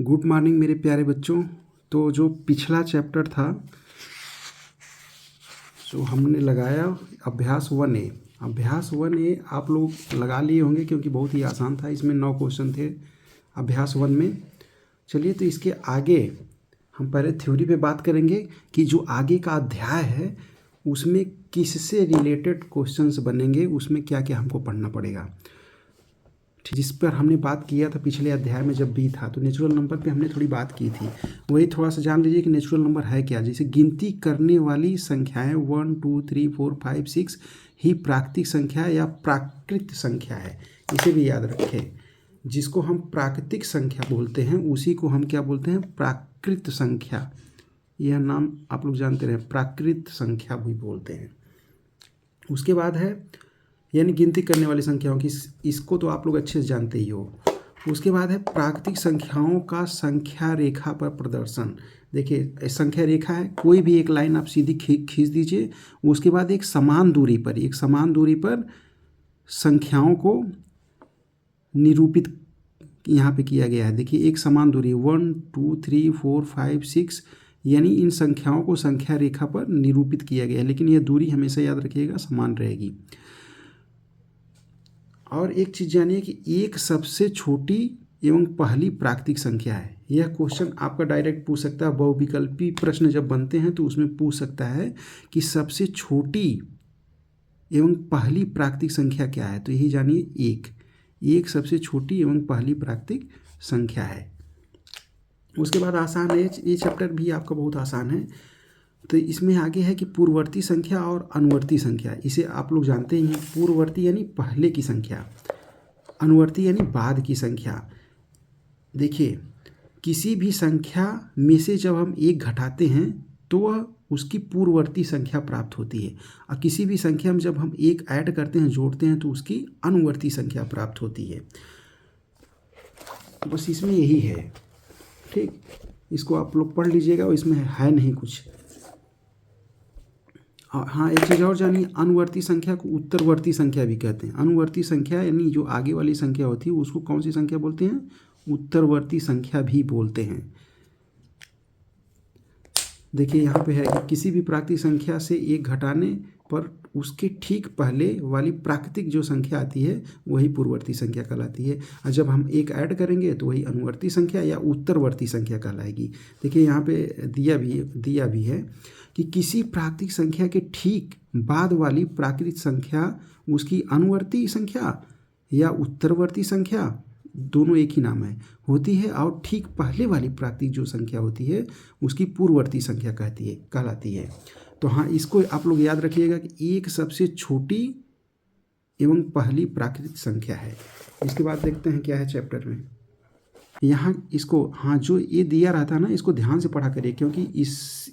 Good morning मेरे प्यारे बच्चों। तो जो पिछला चैप्टर था जो हमने लगाया अभ्यास 1A। अभ्यास 1A आप लोग लगा लिए होंगे क्योंकि बहुत ही आसान था। इसमें 9 क्वेश्चन थे अभ्यास 1 में। चलिए तो इसके आगे हम पहले थ्योरी पे बात करेंगे कि जो आगे का अध्याय है उसमें किससे रिलेटेड क्वेश्चंस बनेंगे, उसमें क्या क्या हमको पढ़ना पड़ेगा, जिस पर हमने बात किया था पिछले अध्याय में जब भी था। तो नेचुरल नंबर पे हमने थोड़ी बात की थी, वही थोड़ा सा जान लीजिए कि नेचुरल नंबर है क्या। जैसे गिनती करने वाली संख्याएं 1 2 3 4 5 6 ही प्राकृतिक संख्या या प्राकृत संख्या है, इसे भी याद रखें। जिसको हम प्राकृतिक संख्या बोलते हैं उसी को हम क्या बोलते हैं, प्राकृत संख्या। यह नाम आप लोग जानते रहे, प्राकृत संख्या भी बोलते हैं। उसके बाद है यानी गिनती करने वाली संख्याओं की, इसको तो आप लोग अच्छे से जानते ही हो। उसके बाद है प्राकृतिक संख्याओं का संख्या रेखा पर प्रदर्शन। देखिए संख्या रेखा है, कोई भी एक लाइन आप सीधी खींच दीजिए, उसके बाद एक समान दूरी पर संख्याओं को निरूपित यहाँ पे किया गया है। देखिए एक समान दूरी 1 2 3 4 5 6 यानी इन संख्याओं को संख्या रेखा पर निरूपित किया गया है, लेकिन यह दूरी हमेशा याद रखिएगा समान रहेगी। और एक चीज़ जानिए कि एक सबसे छोटी एवं पहली प्राकृतिक संख्या है। यह क्वेश्चन आपका डायरेक्ट पूछ सकता है, बहुविकल्पी प्रश्न जब बनते हैं तो उसमें पूछ सकता है कि सबसे छोटी एवं पहली प्राकृतिक संख्या क्या है। तो यही जानिए एक सबसे छोटी एवं पहली प्राकृतिक संख्या है। उसके बाद आसान है, ये चैप्टर भी आपका बहुत आसान है। तो इसमें आगे है कि पूर्ववर्ती संख्या और अनुवर्ती संख्या। इसे आप लोग जानते ही हैं, पूर्ववर्ती यानी पहले की संख्या, अनुवर्ती यानी बाद की संख्या। देखिए किसी भी संख्या में से जब हम एक घटाते हैं तो वह उसकी पूर्ववर्ती संख्या प्राप्त होती है, और किसी भी संख्या में जब हम एक ऐड करते हैं, जोड़ते हैं, तो उसकी अनुवर्ती संख्या प्राप्त होती है। बस इसमें यही है, ठीक। इसको आप लोग पढ़ लीजिएगा, और इसमें है नहीं कुछ। हाँ एक चीज़ और जानिए, अनुवर्ती संख्या को उत्तरवर्ती संख्या भी कहते हैं। अनुवर्ती संख्या यानी जो आगे वाली संख्या होती है उसको कौन सी संख्या बोलते हैं, उत्तरवर्ती संख्या भी बोलते हैं। देखिए यहाँ पे है कि किसी भी प्राकृतिक संख्या से एक घटाने पर उसके ठीक पहले वाली प्राकृतिक जो संख्या आती है वही पूर्ववर्ती संख्या कहलाती है, और जब हम एक ऐड करेंगे तो वही अनुवर्ती संख्या या उत्तरवर्ती संख्या कहलाएगी। देखिए यहाँ पे दिया भी है कि किसी प्राकृतिक संख्या के ठीक बाद वाली प्राकृतिक संख्या उसकी अनुवर्ती संख्या या उत्तरवर्ती संख्या, दोनों एक ही नाम है, होती है, और ठीक पहले वाली प्राकृतिक जो संख्या होती है उसकी पूर्ववर्ती संख्या कहलाती है। तो हाँ इसको आप लोग याद रखिएगा कि एक सबसे छोटी एवं पहली प्राकृतिक संख्या है। इसके बाद देखते हैं क्या है चैप्टर में। यहाँ इसको हाँ जो ये दिया रहता है ना, इसको ध्यान से पढ़ा करिए, क्योंकि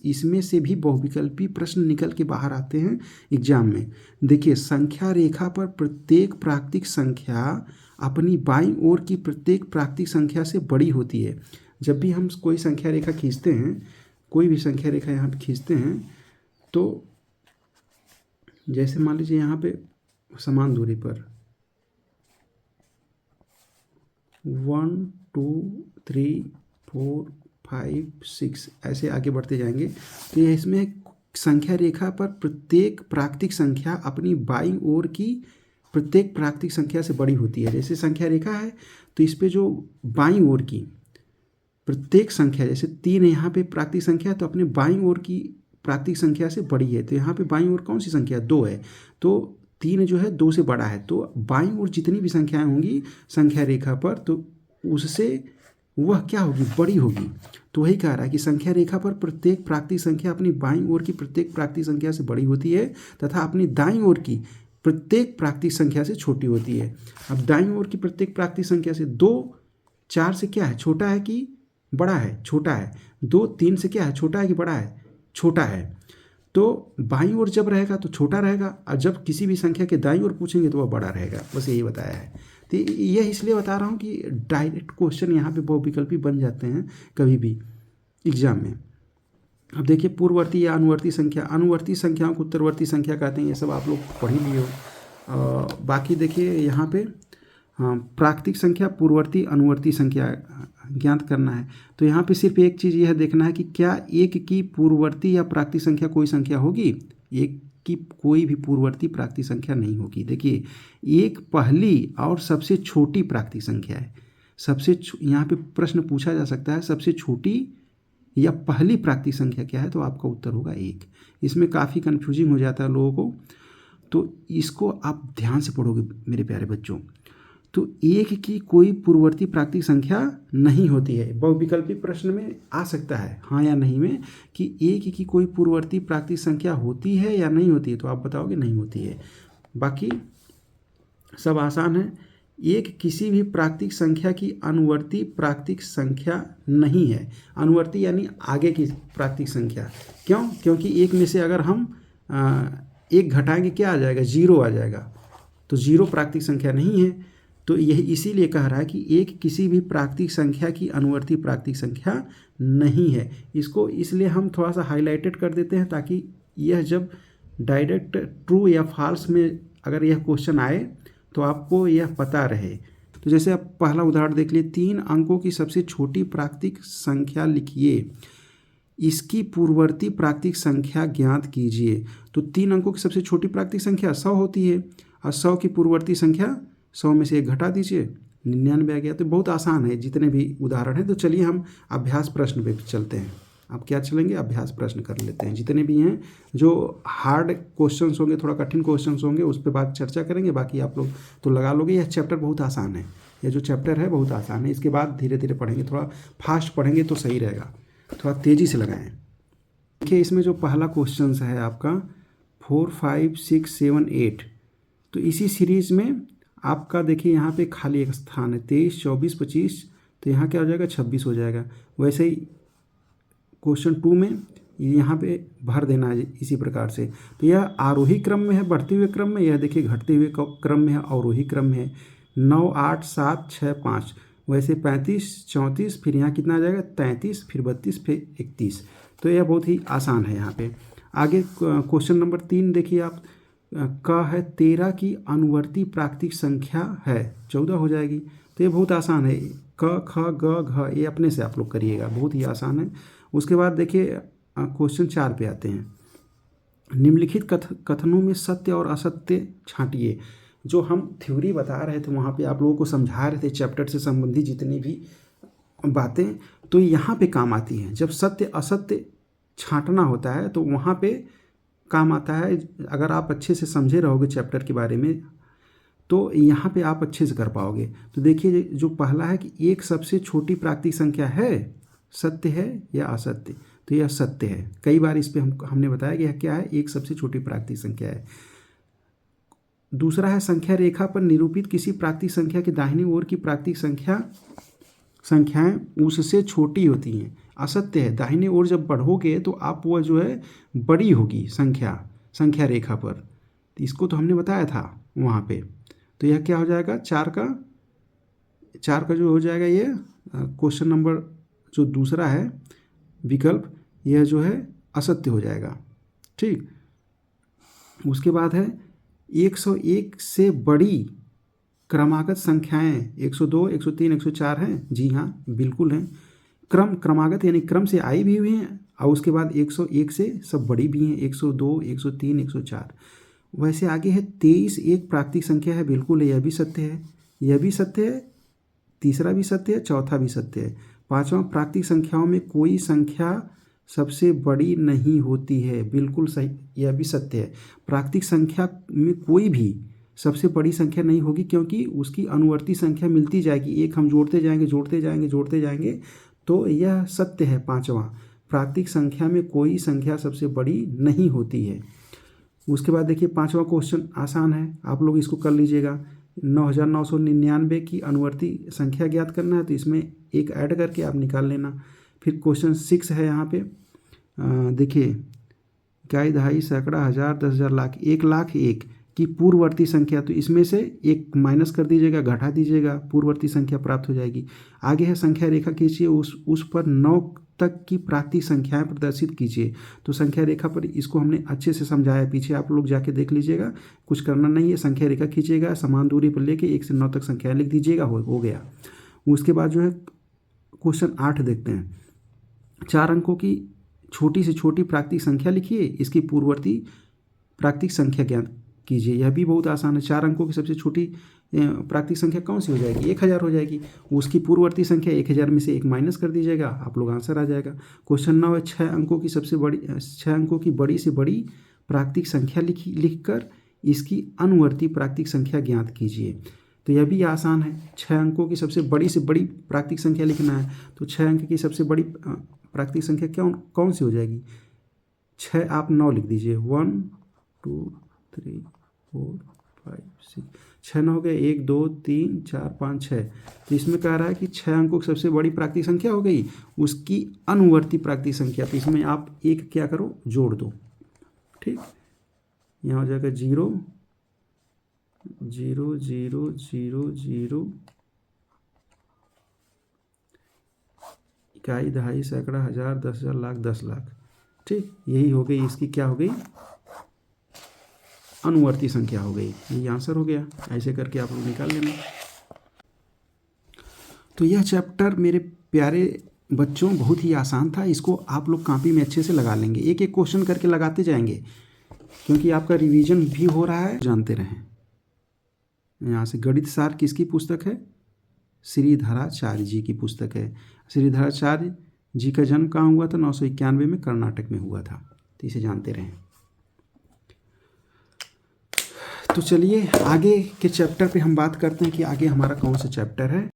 इसमें से भी बहुविकल्पी प्रश्न निकल के बाहर आते हैं एग्जाम में। देखिए संख्या रेखा पर प्रत्येक प्राकृतिक संख्या अपनी बाईं ओर की प्रत्येक प्राकृतिक संख्या से बड़ी होती है। जब भी हम कोई संख्या रेखा खींचते हैं, कोई भी संख्या रेखा यहाँ पे खींचते हैं, तो जैसे मान लीजिए यहाँ पे समान दूरी पर 1 2 3 4 5 6 ऐसे आगे बढ़ते जाएंगे। तो यह इसमें संख्या रेखा पर प्रत्येक प्राकृतिक संख्या अपनी बाईं ओर की प्रत्येक प्राकृतिक संख्या से बड़ी होती है। जैसे संख्या रेखा है तो इस पे जो बाईं ओर की प्रत्येक संख्या, जैसे 3 यहाँ पे प्राकृतिक संख्या है तो अपने बाईं ओर की प्राकृतिक संख्या से बड़ी है। तो यहाँ पे बाईं ओर कौन सी संख्या, 2 है, तो 3 जो है 2 से बड़ा है। तो बाईं ओर जितनी भी संख्याएं होंगी संख्या रेखा पर, तो उससे वह क्या होगी, बड़ी होगी। तो वही कह रहा है कि संख्या रेखा पर प्रत्येक प्राकृतिक संख्या अपनी बाईं ओर की प्रत्येक प्राकृतिक संख्या से बड़ी होती है तथा अपनी दाईं ओर की प्रत्येक प्राकृतिक संख्या से छोटी होती है। अब दाईं ओर की प्रत्येक प्राकृतिक संख्या से 2 4 से क्या है, छोटा है कि बड़ा है, छोटा है। 2 3 से क्या है, छोटा है कि बड़ा है, छोटा है। तो बाईं ओर जब रहेगा तो छोटा रहेगा, और जब किसी भी संख्या के दाईं ओर पूछेंगे तो वह बड़ा रहेगा। बस यही बताया है। तो यह इसलिए बता रहा हूँ कि डायरेक्ट क्वेश्चन यहाँ पे बहुविकल्पी बन जाते हैं कभी भी एग्जाम में। अब देखिए पूर्ववर्ती या अनुवर्ती संख्या, अनुवर्ती संख्याओं को उत्तरवर्ती संख्या कहते हैं, ये सब आप लोग पढ़ ही लिए हो। बाकी देखिए यहाँ पे हाँ, प्राकृतिक संख्या पूर्ववर्ती अनुवर्ती संख्या ज्ञात करना है। तो यहाँ पे सिर्फ एक चीज़ यह देखना है कि क्या एक की पूर्ववर्ती या प्राकृतिक संख्या कोई संख्या होगी। एक की कोई भी पूर्ववर्ती प्राकृतिक संख्या नहीं होगी। देखिए, एक पहली और सबसे छोटी प्राकृतिक संख्या है। यहाँ पे प्रश्न पूछा जा सकता है सबसे छोटी या पहली प्राकृतिक संख्या क्या है, तो आपका उत्तर होगा एक। इसमें काफ़ी कन्फ्यूजिंग हो जाता है लोगों को, तो इसको आप ध्यान से पढ़ोगे मेरे प्यारे बच्चों। तो एक की कोई पूर्ववर्ती प्राकृतिक संख्या नहीं होती है। बहुविकल्पी प्रश्न में आ सकता है हाँ या नहीं में कि एक की कोई पूर्ववर्ती प्राकृतिक संख्या होती है या नहीं होती है, तो आप बताओगे नहीं होती है। बाकी सब आसान है। एक किसी भी प्राकृतिक संख्या की अनुवर्ती प्राकृतिक संख्या नहीं है। अनुवर्ती यानी आगे की प्राकृतिक संख्या। क्यों? क्योंकि एक में से अगर हम एक घटाएंगे क्या आ जाएगा, जीरो आ जाएगा। तो जीरो प्राकृतिक संख्या नहीं है। तो यह इसीलिए कह रहा है कि एक किसी भी प्राकृतिक संख्या की अनुवर्ती प्राकृतिक संख्या नहीं है। इसको इसलिए हम थोड़ा सा हाईलाइटेड कर देते हैं ताकि यह जब डायरेक्ट ट्रू या फॉल्स में अगर यह क्वेश्चन आए तो आपको यह पता रहे। तो जैसे आप पहला उदाहरण देख लिए, 3 अंकों की सबसे छोटी प्राकृतिक संख्या लिखिए, इसकी पूर्ववर्ती प्राकृतिक संख्या ज्ञात कीजिए। तो 3 अंकों की सबसे छोटी प्राकृतिक संख्या 100 होती है और 100 की पूर्ववर्ती संख्या 100 में से 1 घटा दीजिए, 99 आ गया। तो बहुत आसान है जितने भी उदाहरण हैं। तो चलिए हम अभ्यास प्रश्न पे चलते हैं। अब क्या चलेंगे, अभ्यास प्रश्न कर लेते हैं। जितने भी हैं जो हार्ड क्वेश्चंस होंगे, थोड़ा कठिन क्वेश्चंस होंगे, उस पर बात चर्चा करेंगे। बाकी आप लोग तो लगा लोगे। यह चैप्टर बहुत आसान है, यह जो चैप्टर है बहुत आसान है। इसके बाद धीरे धीरे पढ़ेंगे, थोड़ा फास्ट पढ़ेंगे तो सही रहेगा, थोड़ा तेज़ी से लगाएं। देखिए, इसमें जो पहला क्वेश्चन है आपका 4, 5, 6, 7, 8, तो इसी सीरीज़ में आपका देखिए यहाँ पे खाली एक स्थान है 23, 24, 25, तो यहाँ क्या हो जाएगा 26 हो जाएगा। वैसे ही क्वेश्चन 2 में यहाँ पे भर देना है इसी प्रकार से। तो यह आरोही क्रम में है, बढ़ते हुए क्रम में, यह देखिए घटते हुए क्रम में है, अवरोही क्रम में है। 9, 8, 7, 6, 5, वैसे 35, 34, फिर यहाँ कितना आ जाएगा 33, फिर 32, फिर 31। तो यह बहुत ही आसान है। यहाँ पे आगे क्वेश्चन नंबर 3 देखिए आप, क है 13 की अनुवर्ती प्राकृतिक संख्या है 14 हो जाएगी। तो ये बहुत आसान है। क, ख, ग, घ ये अपने से आप लोग करिएगा, बहुत ही आसान है। उसके बाद देखिए क्वेश्चन 4 पे आते हैं। निम्नलिखित कथनों में सत्य और असत्य छांटिए। जो हम थ्योरी बता रहे थे वहाँ पे आप लोगों को समझा रहे थे चैप्टर से संबंधित जितनी भी बातें, तो यहाँ पे काम आती हैं। जब सत्य असत्य छांटना होता है तो वहाँ पे काम आता है। अगर आप अच्छे से समझे रहोगे चैप्टर के बारे में तो यहाँ पे आप अच्छे से कर पाओगे। तो देखिए, जो पहला है कि एक सबसे छोटी प्राकृतिक संख्या है, सत्य है या असत्य, तो यह सत्य है। कई बार इस पे हमने बताया कि यह क्या है, एक सबसे छोटी प्राकृतिक संख्या है। दूसरा है संख्या रेखा पर निरूपित किसी प्राकृतिक संख्या के दाहिनी ओर की प्राकृतिक संख्याएं उससे छोटी होती हैं, असत्य है। दाहिनी ओर जब बढ़ोगे तो आप वह जो है बड़ी होगी संख्या रेखा पर। तो इसको तो हमने बताया था वहाँ पे। तो यह क्या हो जाएगा, 4 का जो हो जाएगा ये क्वेश्चन नंबर जो दूसरा है विकल्प, यह जो है असत्य हो जाएगा। ठीक, उसके बाद है 101 से बड़ी क्रमागत संख्याएं 102, 103, 104 हैं। जी हाँ, बिल्कुल हैं। क्रमागत यानी क्रम से आई भी हुई हैं और उसके बाद 101 से सब बड़ी भी हैं, 102, 103, 104। वैसे आगे है 23 एक प्राकृतिक संख्या है, बिल्कुल है, यह भी सत्य है, यह भी सत्य है, तीसरा भी सत्य है, चौथा भी सत्य है। पांचवा, प्राकृतिक संख्याओं में कोई संख्या सबसे बड़ी नहीं होती है, बिल्कुल सही, यह भी सत्य है। प्राकृतिक संख्या में कोई भी सबसे बड़ी संख्या नहीं होगी क्योंकि उसकी अनुवर्ती संख्या मिलती जाएगी, एक हम जोड़ते जाएंगे, तो यह सत्य है। पांचवा, प्राकृतिक संख्या में कोई संख्या सबसे बड़ी नहीं होती है। उसके बाद देखिए 5वां क्वेश्चन आसान है, आप लोग इसको कर लीजिएगा। 9999 की अनुवर्ती संख्या ज्ञात करना है, तो इसमें एक ऐड करके आप निकाल लेना। फिर क्वेश्चन 6 है यहाँ पे, देखिए इकाई, दहाई, सैकड़ा, हज़ार, 10,000, लाख, 1,01,000 की पूर्ववर्ती संख्या, तो इसमें से एक माइनस कर दीजिएगा, घटा दीजिएगा, पूर्ववर्ती संख्या प्राप्त हो जाएगी। आगे है संख्या रेखा खींचिए, उस पर 9 तक की प्राकृतिक संख्याएं प्रदर्शित कीजिए। तो संख्या रेखा पर इसको हमने अच्छे से समझाया, पीछे आप लोग जाके देख लीजिएगा, कुछ करना नहीं है। संख्या रेखा खींचिएगा, समान दूरी पर लेके 1 से 9 तक संख्याएं लिख दीजिएगा, हो गया। उसके बाद जो है क्वेश्चन 8 देखते हैं। 4 अंकों की छोटी से छोटी प्राकृतिक संख्या लिखिए, इसकी पूर्ववर्ती प्राकृतिक संख्या ज्ञात कीजिए। यह भी बहुत आसान है। 4 अंकों की सबसे छोटी प्राकृतिक संख्या कौन सी हो जाएगी? 1000 हो जाएगी। उसकी पूर्ववर्ती संख्या 1000 में से 1 माइनस कर दीजिएगा, आप लोग आंसर आ जाएगा। क्वेश्चन 9 है। 6 अंकों की बड़ी से बड़ी प्राकृतिक संख्या लिखकर इसकी अनुवर्ती प्राकृतिक संख्या ज्ञात कीजिए। तो यह भी आसान है। 6 अंकों की सबसे बड़ी से बड़ी प्राकृतिक संख्या लिखना है, तो 6 अंक की सबसे बड़ी प्राकृतिक संख्या कौन सी हो जाएगी? 6 आप 9 लिख दीजिए। 1 2 3 4 5 6 6 9 हो गए। 1 2 3 4 5 6। तो इसमें कह रहा है कि 6 अंकों की सबसे बड़ी प्राकृतिक संख्या हो गई, उसकी अनुवर्ती प्राकृतिक संख्या। तो इसमें आप एक क्या करो, जोड़ दो। ठीक, यहाँ हो जाएगा 0 0 0 0 0, इकाई, दहाई, सैकड़ा, हजार, 10,000, लाख, 10 लाख। ठीक, यही हो गई इसकी, क्या हो गई, अनुवर्ती संख्या हो गई। यही आंसर हो गया। ऐसे करके आप लोग निकाल लेना। तो यह चैप्टर मेरे प्यारे बच्चों बहुत ही आसान था। इसको आप लोग कॉपी में अच्छे से लगा लेंगे, एक एक क्वेश्चन करके लगाते जाएंगे, क्योंकि आपका रिवीजन भी हो रहा है। जानते रहें। यहाँ से गणित सार किसकी पुस्तक है? श्रीधराचार्य जी की पुस्तक है। श्रीधराचार्य जी का जन्म कहाँ हुआ था? 991 में कर्नाटक में हुआ था। तो इसे जानते रहें। तो चलिए आगे के चैप्टर पे हम बात करते हैं कि आगे हमारा कौन सा चैप्टर है।